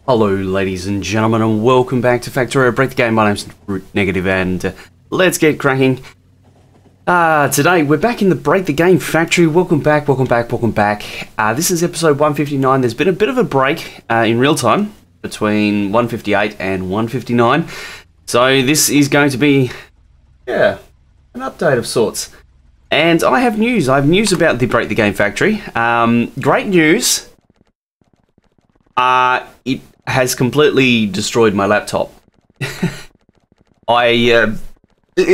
Hello ladies and gentlemen and welcome back to Factorio Break the Game. My name's Root Negative and let's get cracking. Today we're back in the Break the Game factory. Welcome back. This is episode 159. There's been a bit of a break in real time between 158 and 159. So this is going to be, an update of sorts. And I have news. I have news about the Break the Game factory. Great news. It has completely destroyed my laptop. It's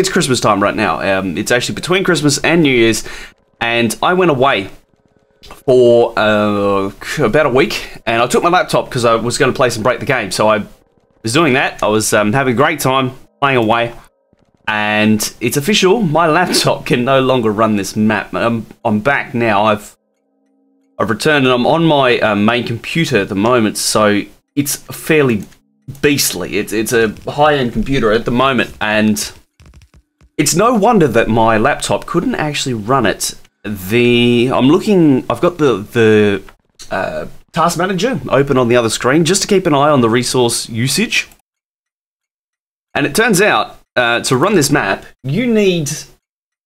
Christmas time right now. It's actually between Christmas and New Year's, and I went away for about a week, and I took my laptop because I was going to play some Break the Game. So I was doing that. I was having a great time playing away, and it's official. My laptop can no longer run this map. I'm back now. I've returned and I'm on my main computer at the moment, so it's fairly beastly. It's a high-end computer at the moment, and it's no wonder that my laptop couldn't actually run it. I've got the task manager open on the other screen just to keep an eye on the resource usage, and it turns out to run this map you need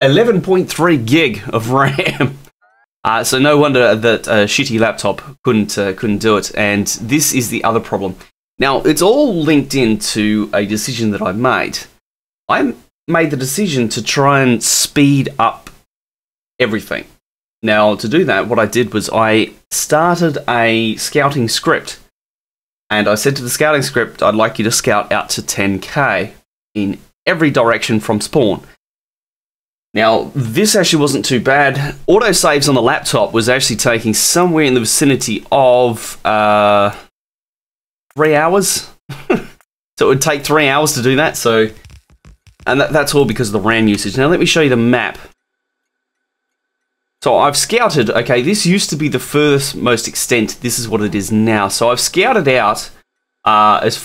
11.3 gig of RAM. So no wonder that a shitty laptop couldn't do it, and this is the other problem. Now, it's all linked into a decision that I made. I made the decision to try and speed up everything. Now, to do that, what I did was I started a scouting script, and I said to the scouting script, I'd like you to scout out to 10k in every direction from spawn. Now, this actually wasn't too bad. Autosaves on the laptop was actually taking somewhere in the vicinity of 3 hours. So it would take 3 hours to do that. So, and that's all because of the RAM usage. Now, let me show you the map. So I've scouted, okay, this used to be the furthest most extent. This is what it is now. So I've scouted out as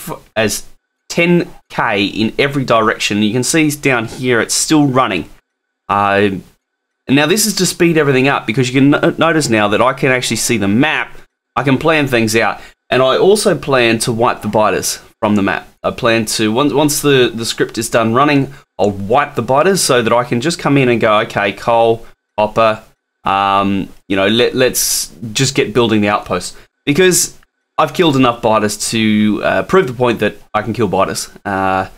10k in every direction. You can see down here, it's still running. Now this is to speed everything up because you can notice now that I can actually see the map. I can plan things out, and I also plan to wipe the biters from the map. I plan to, once the script is done running, I'll wipe the biters so that I can just come in and go, okay, coal, hopper, let's just get building the outpost, because I've killed enough biters to prove the point that I can kill biters. I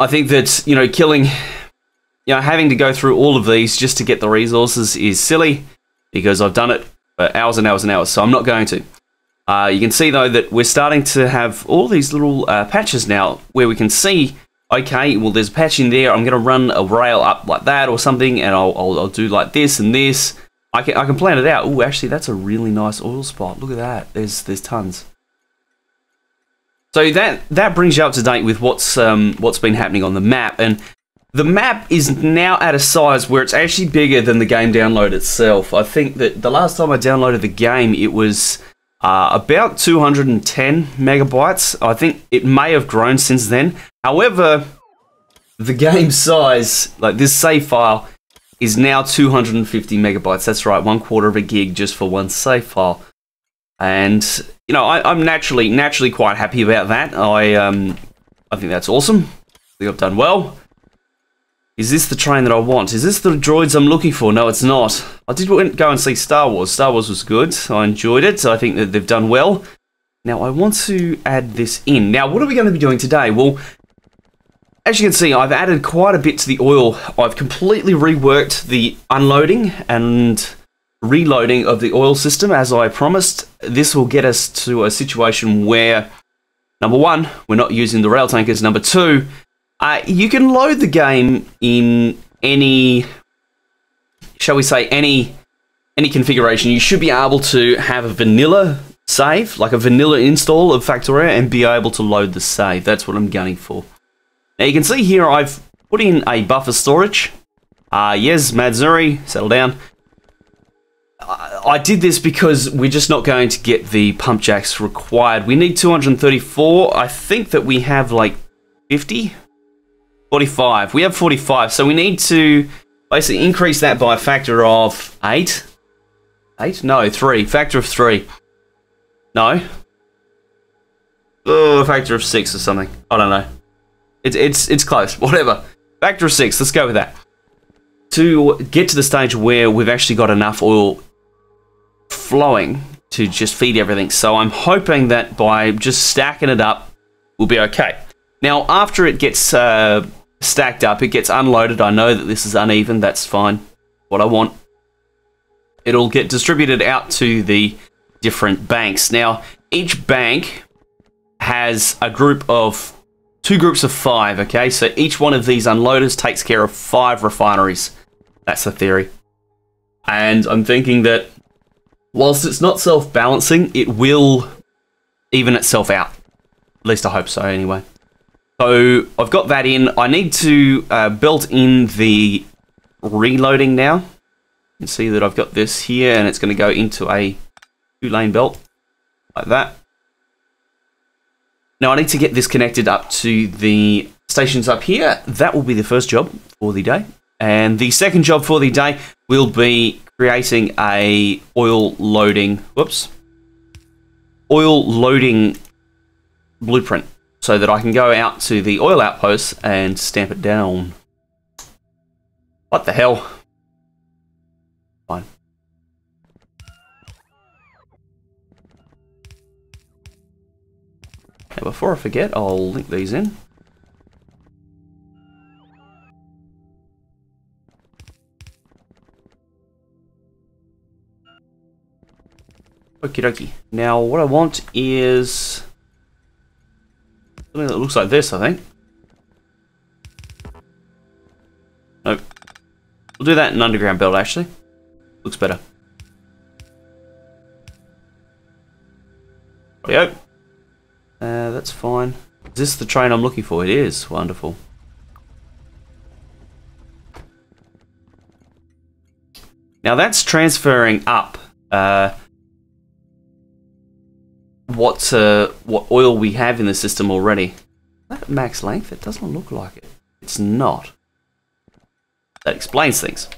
think that, killing... having to go through all of these just to get the resources is silly, because I've done it for hours and hours and hours, so I'm not going to. You can see, though, that we're starting to have all these little patches now where we can see, okay, well, there's a patch in there. I'm going to run a rail up like that or something, and I'll do like this and this. I can plan it out. Oh, actually, that's a really nice oil spot. Look at that. There's tons. So that brings you up to date with what's been happening on the map, and the map is now at a size where it's actually bigger than the game download itself. I think that the last time I downloaded the game, it was about 210 megabytes. I think it may have grown since then. However, the game size, like this save file, is now 250 megabytes. That's right, 1/4 of a gig just for one save file. And, I'm naturally quite happy about that. I think that's awesome. I think I've done well. Is this the train that I want? Is this the droids I'm looking for? No, it's not. I did go and see Star Wars. Star Wars was good. I enjoyed it. I think that they've done well. Now, I want to add this in. Now, what are we going to be doing today? Well, as you can see, I've added quite a bit to the oil. I've completely reworked the unloading and reloading of the oil system, as I promised. This will get us to a situation where, number one, we're not using the rail tankers. Number two, you can load the game in any, shall we say, any configuration. You should be able to have a vanilla save, like a vanilla install of Factorio, and be able to load the save. That's what I'm gunning for. Now you can see here I've put in a buffer storage. Yes, Madzuri, settle down. I did this because we're just not going to get the pump jacks required. We need 234. I think that we have like 50. 45. We have 45, so we need to basically increase that by a factor of 8. 8? No, 3. Factor of 3. No. a factor of 6 or something. I don't know. It's close. Whatever. Factor of 6. Let's go with that. To get to the stage where we've actually got enough oil flowing to just feed everything. So I'm hoping that by just stacking it up, we'll be okay. Now, after it gets stacked up, it gets unloaded. I know that this is uneven. That's fine. What I want. It'll get distributed out to the different banks. Now, each bank has a group of 2 groups of 5, okay? So each one of these unloaders takes care of 5 refineries. That's the theory. And I'm thinking that whilst it's not self-balancing, it will even itself out. At least I hope so, anyway. So I've got that in. I need to build in the reloading now. You can see that I've got this here, and it's going to go into a 2-lane belt, like that. Now I need to get this connected up to the stations up here. That will be the first job for the day. And the second job for the day will be creating a oil loading blueprint so that I can go out to the oil outposts and stamp it down. What the hell? Fine. Now before I forget, I'll link these in. Okie dokie. Now what I want is something that looks like this, I think. Nope. We'll do that in underground build, actually. Looks better. There we go. That's fine. Is this the train I'm looking for? It is. Wonderful. Now that's transferring up what oil we have in the system already. Is that at max length? It doesn't look like it. It's not. That explains things.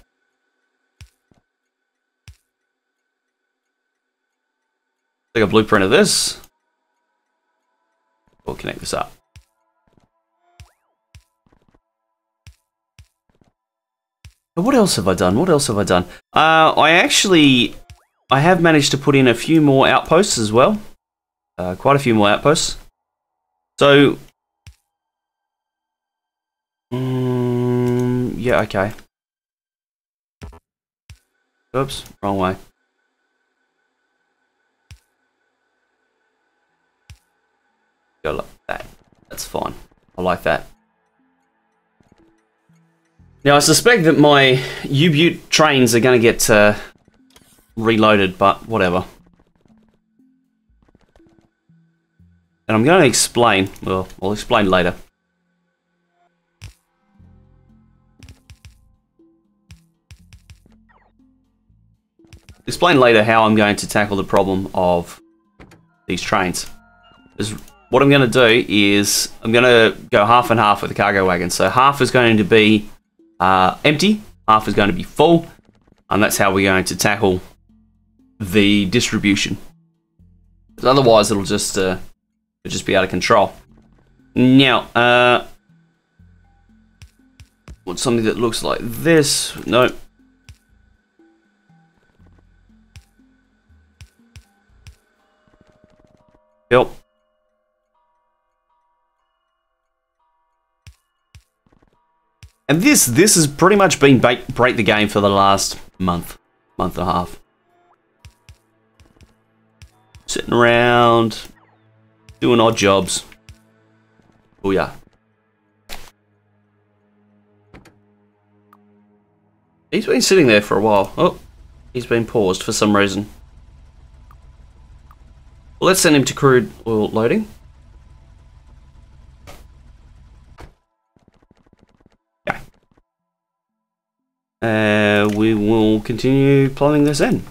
Take a blueprint of this. We'll connect this up. What else have I done? What else have I done? I have managed to put in a few more outposts as well. Quite a few more outposts. So, yeah, okay. Oops, wrong way. Go like that. That's fine. I like that. Now, I suspect that my U-Butte trains are going to get reloaded, but whatever. And I'm going to explain. Well, I'll explain later. Explain later how I'm going to tackle the problem of these trains. Because what I'm going to do is I'm going to go half and half with the cargo wagon. So half is going to be empty, half is going to be full, and that's how we're going to tackle the distribution. Because otherwise, it'll just be out of control. Now, want something that looks like this? No. Yep. And this has pretty much been break the game for the last month and a half. Sitting around, doing odd jobs. Oh yeah. He's been sitting there for a while. Oh, he's been paused for some reason. Well, let's send him to crude oil loading. We will continue plumbing this in.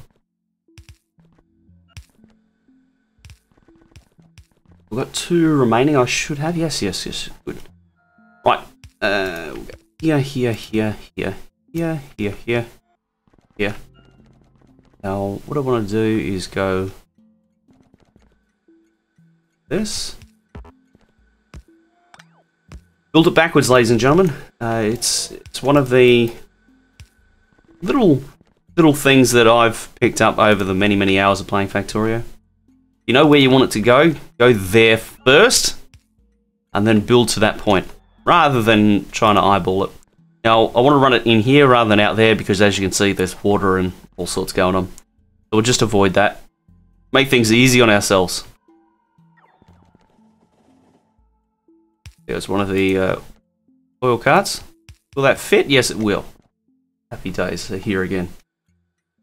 We've got 2 remaining. I should have. Yes. Good. Right. We'll go here. Now, what I want to do is go this. Build it backwards, ladies and gentlemen. It's one of the little things that I've picked up over the many hours of playing Factorio. You know where you want it to go there first, and then build to that point, rather than trying to eyeball it. Now, I want to run it in here rather than out there, because as you can see, there's water and all sorts going on. So we'll just avoid that. Make things easy on ourselves. There's one of the oil carts. Will that fit? Yes, it will. Happy days are here again.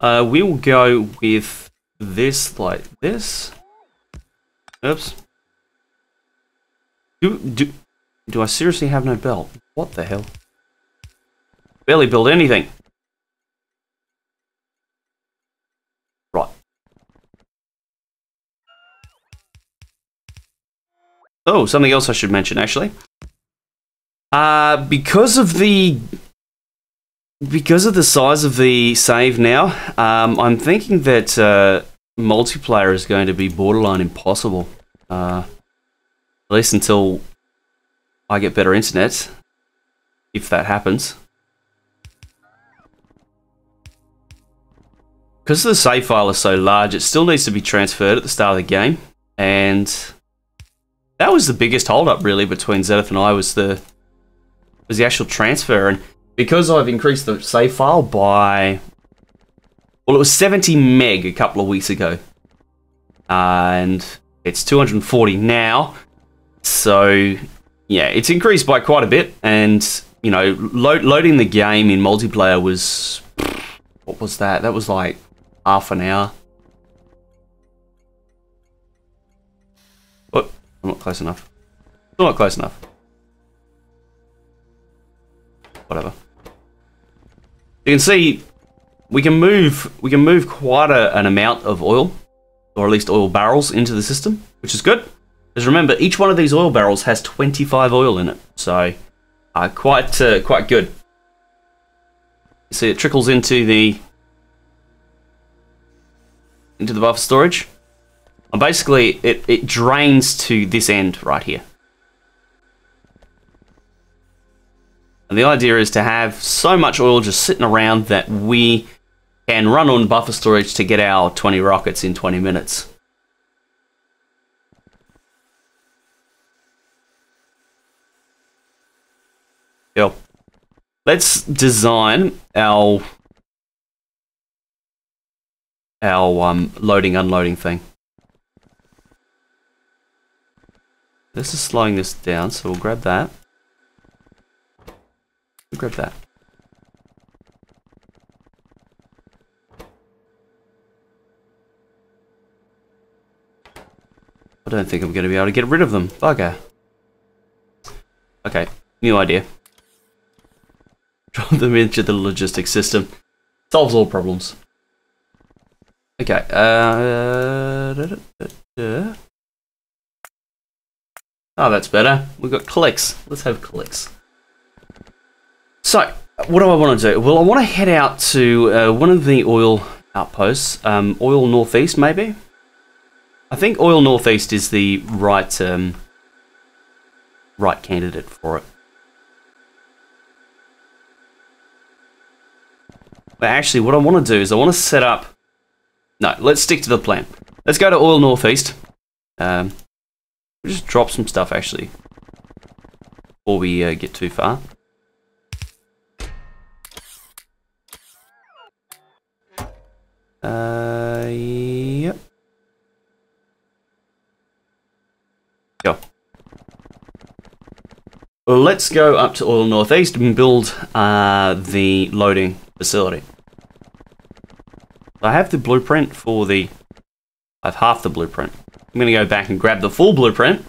We will go with this like this. Oops. Do I seriously have no belt? What the hell? Barely build anything. Right. Oh, something else I should mention, actually. Because of the size of the save now, I'm thinking that multiplayer is going to be borderline impossible. At least until I get better internet, if that happens. Because the save file is so large, it still needs to be transferred at the start of the game, and that was the biggest holdup really between Zenith and I, was the actual transfer. And because I've increased the save file by, well, it was 70 meg a couple of weeks ago, and it's 240 now, so yeah, it's increased by quite a bit. And you know, loading the game in multiplayer was, what was that? That was like half an hour. What? I'm not close enough. Still not close enough. Whatever. You can see we can move quite an amount of oil, or at least oil barrels, into the system, which is good. Because remember, each one of these oil barrels has 25 oil in it, so quite good. You see, it trickles into the buffer storage, and basically it drains to this end right here. And the idea is to have so much oil just sitting around that we can run on buffer storage to get our 20 rockets in 20 minutes. Yo, let's design our loading unloading thing. This is slowing this down, so we'll grab that. We'll grab that. I don't think I'm going to be able to get rid of them. Bugger. Okay, new idea. Drop them into the logistics system. Solves all problems. Okay, oh, that's better. We've got clicks. Let's have clicks. So, what do I want to do? Well, I want to head out to one of the oil outposts. Oil Northeast, maybe? I think Oil Northeast is the right candidate for it. But actually, what I want to do is I want to set up... No, let's stick to the plan. Let's go to Oil Northeast. We'll just drop some stuff, actually, before we get too far. Yep. Go. Well, let's go up to Oil Northeast and build the loading facility. I have the blueprint for the... I have half the blueprint. I'm going to go back and grab the full blueprint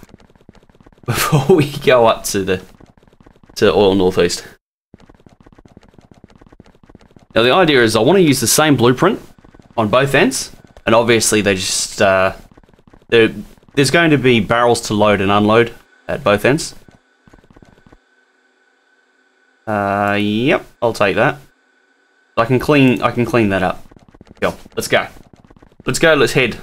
before we go up to Oil Northeast. Now the idea is I want to use the same blueprint on both ends, and obviously they just there's going to be barrels to load and unload at both ends. Yep, I'll take that. I can clean that up. Go, let's go. Let's go, let's head.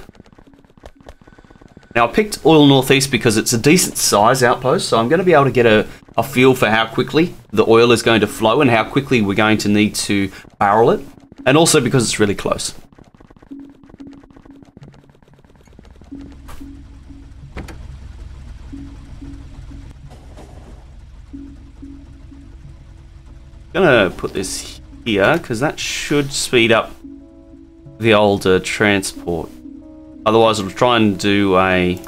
Now I picked Oil Northeast because it's a decent size outpost, so I'm going to be able to get a feel for how quickly the oil is going to flow and how quickly we're going to need to barrel it. And also because it's really close. Gonna put this here because that should speed up the older transport. Otherwise it'll try and do a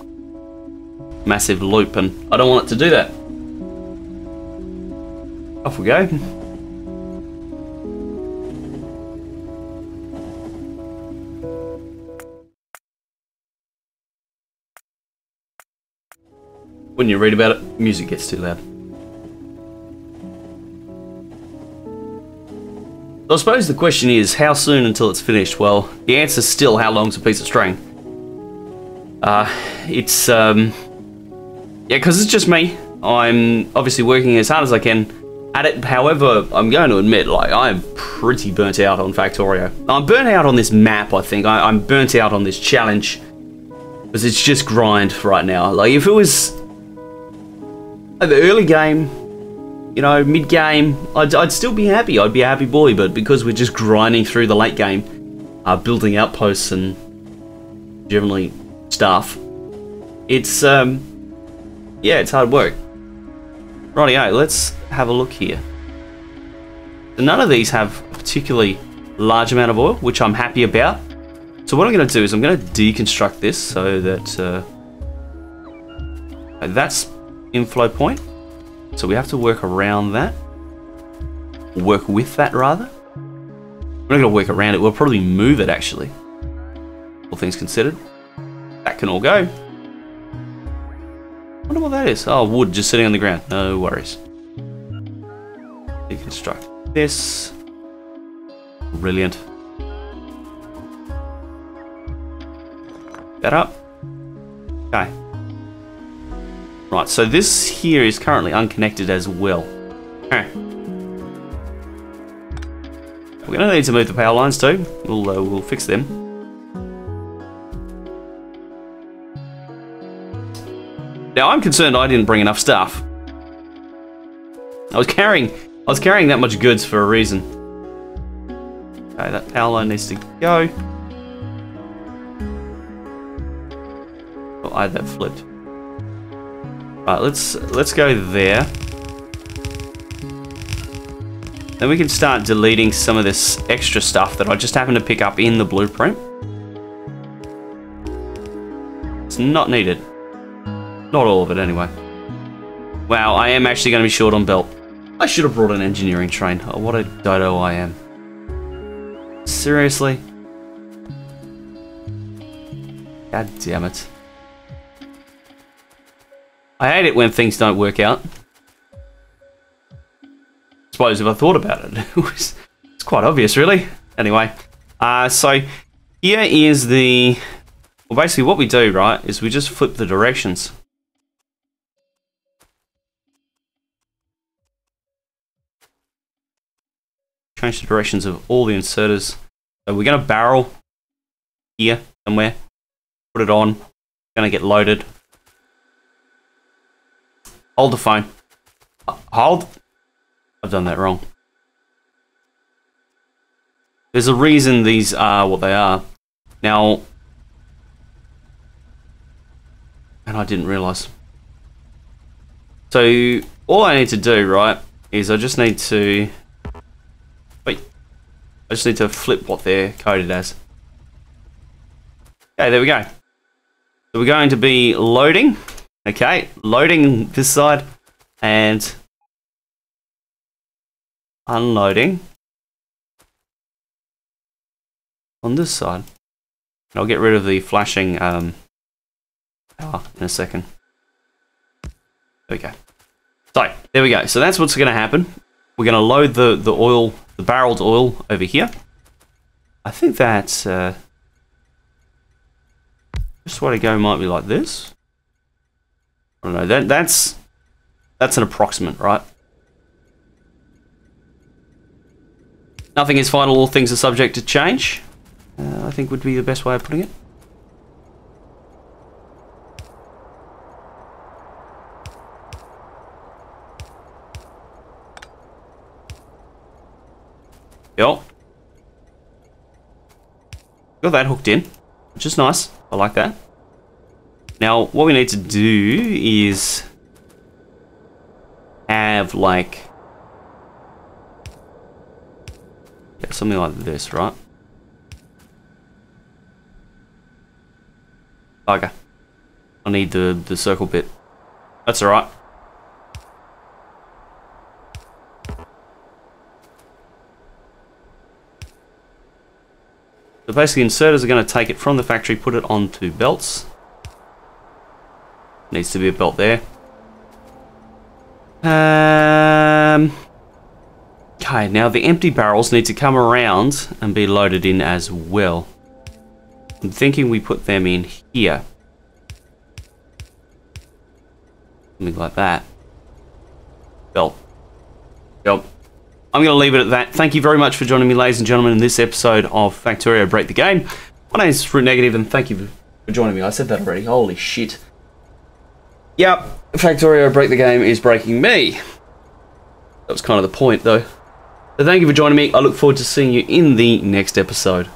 massive loop and I don't want it to do that. Off we go. When you read about it, music gets too loud. So I suppose the question is, how soon until it's finished? Well, the answer's still how long's a piece of string. Yeah, because it's just me. I'm obviously working as hard as I can at it. However, I'm going to admit, like, I'm pretty burnt out on Factorio. I'm burnt out on this map, I think. I'm burnt out on this challenge. Because it's just grind right now. Like, if it was at the early game, you know, mid-game, I'd still be happy. I'd be a happy boy, but because we're just grinding through the late game, building outposts and generally stuff, it's, yeah, it's hard work. Rightio, let's have a look here. None of these have a particularly large amount of oil, which I'm happy about. So what I'm going to do is I'm going to deconstruct this so that that's inflow point. So we have to work around that. Work with that, rather. We're not going to work around it. We'll probably move it, actually. All things considered. That can all go. I wonder what that is. Oh, wood just sitting on the ground. No worries. Deconstruct this. Brilliant. That up. Okay. Right, so this here is currently unconnected as well. Okay. We're going to need to move the power lines too. We'll fix them. Now I'm concerned I didn't bring enough stuff. I was carrying that much goods for a reason. Okay, that power line needs to go. Oh, I had that flipped. Right, let's go there. Then we can start deleting some of this extra stuff that I just happened to pick up in the blueprint. It's not needed. Not all of it, anyway. Wow, I am actually going to be short on belt. I should have brought an engineering train. Oh, what a dodo I am. Seriously? God damn it. I hate it when things don't work out. I suppose if I thought about it, it's quite obvious, really. Anyway, so here is the... Well, basically what we do, right, is we just flip the directions. Change the directions of all the inserters. So we're going to barrel here somewhere. Put it on. Going to get loaded. Hold the phone. Hold. I've done that wrong. There's a reason these are what they are. Now, and I didn't realise. So all I need to do, right, is I just need to... Wait. I just need to flip what they're coded as. Okay, there we go. So we're going to be loading. Okay, loading this side and unloading on this side. And I'll get rid of the flashing power in a second. There we go. So, there we go. So that's what's going to happen. We're going to load the oil, the barreled oil over here. I think that just way to go might be like this. I don't know, that's an approximate, right? Nothing is final, all things are subject to change. I think would be the best way of putting it. Yep. Got that hooked in, which is nice. I like that. Now, what we need to do is have, like, yeah, something like this, right? Okay. I need the circle bit. That's alright. So basically, inserters are going to take it from the factory, put it onto belts. Needs to be a belt there. Okay, now the empty barrels need to come around and be loaded in as well. I'm thinking we put them in here. Something like that. Belt. Yep. I'm going to leave it at that. Thank you very much for joining me, ladies and gentlemen, in this episode of Factorio Break the Game. My name is Fruit Negative, and thank you for joining me. I said that already. Holy shit. Yep, Factorio Break the Game is breaking me. That was kind of the point, though. So thank you for joining me. I look forward to seeing you in the next episode.